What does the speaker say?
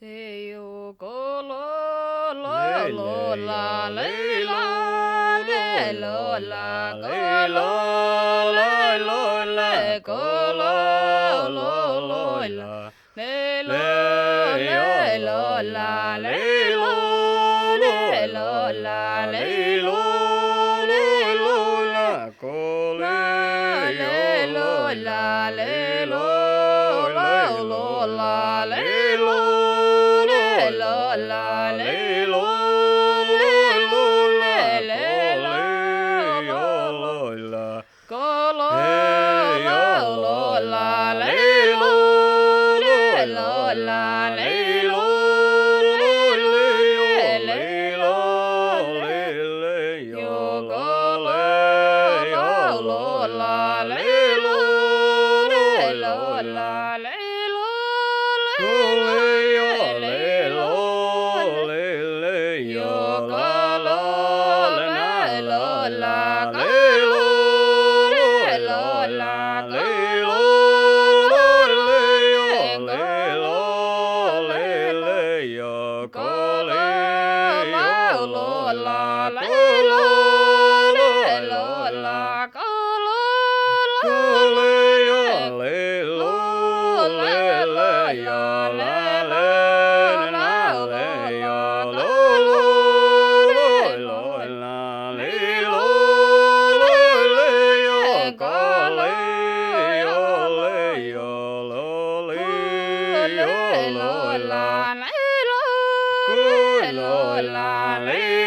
Te yo go lo lo Le lo le la yo le le la lo le lo lo la la go le lo lo le lo lo lo la le go go lo lo lo lo lo lo la la le lo le yo le lo lo la la le le lo lo le lo lo la la le le lo lo le lo lo le la go la le le yo lo lo la la le le lo le lo lo lo la la le le lo le lo lo lo la la le le lo le lo lo le la le go lo le yo lo lo lo la go lo hey yo lo lo lo la la le le lo le lo lo la la le le lo le lo le le yo le le lo le le yo yo go lo le lo yo lo la le lo le lo la la le lo le go lo le lo le le yo yo go la lo le na le lo la la go le lo le lo la la go le lo le go lo le lo yo go go lo lo la le lo le lo la la go lo go le le lo le lo la le lo la lo la go lo le lo le lo le go lo le lo la le lo le lo la le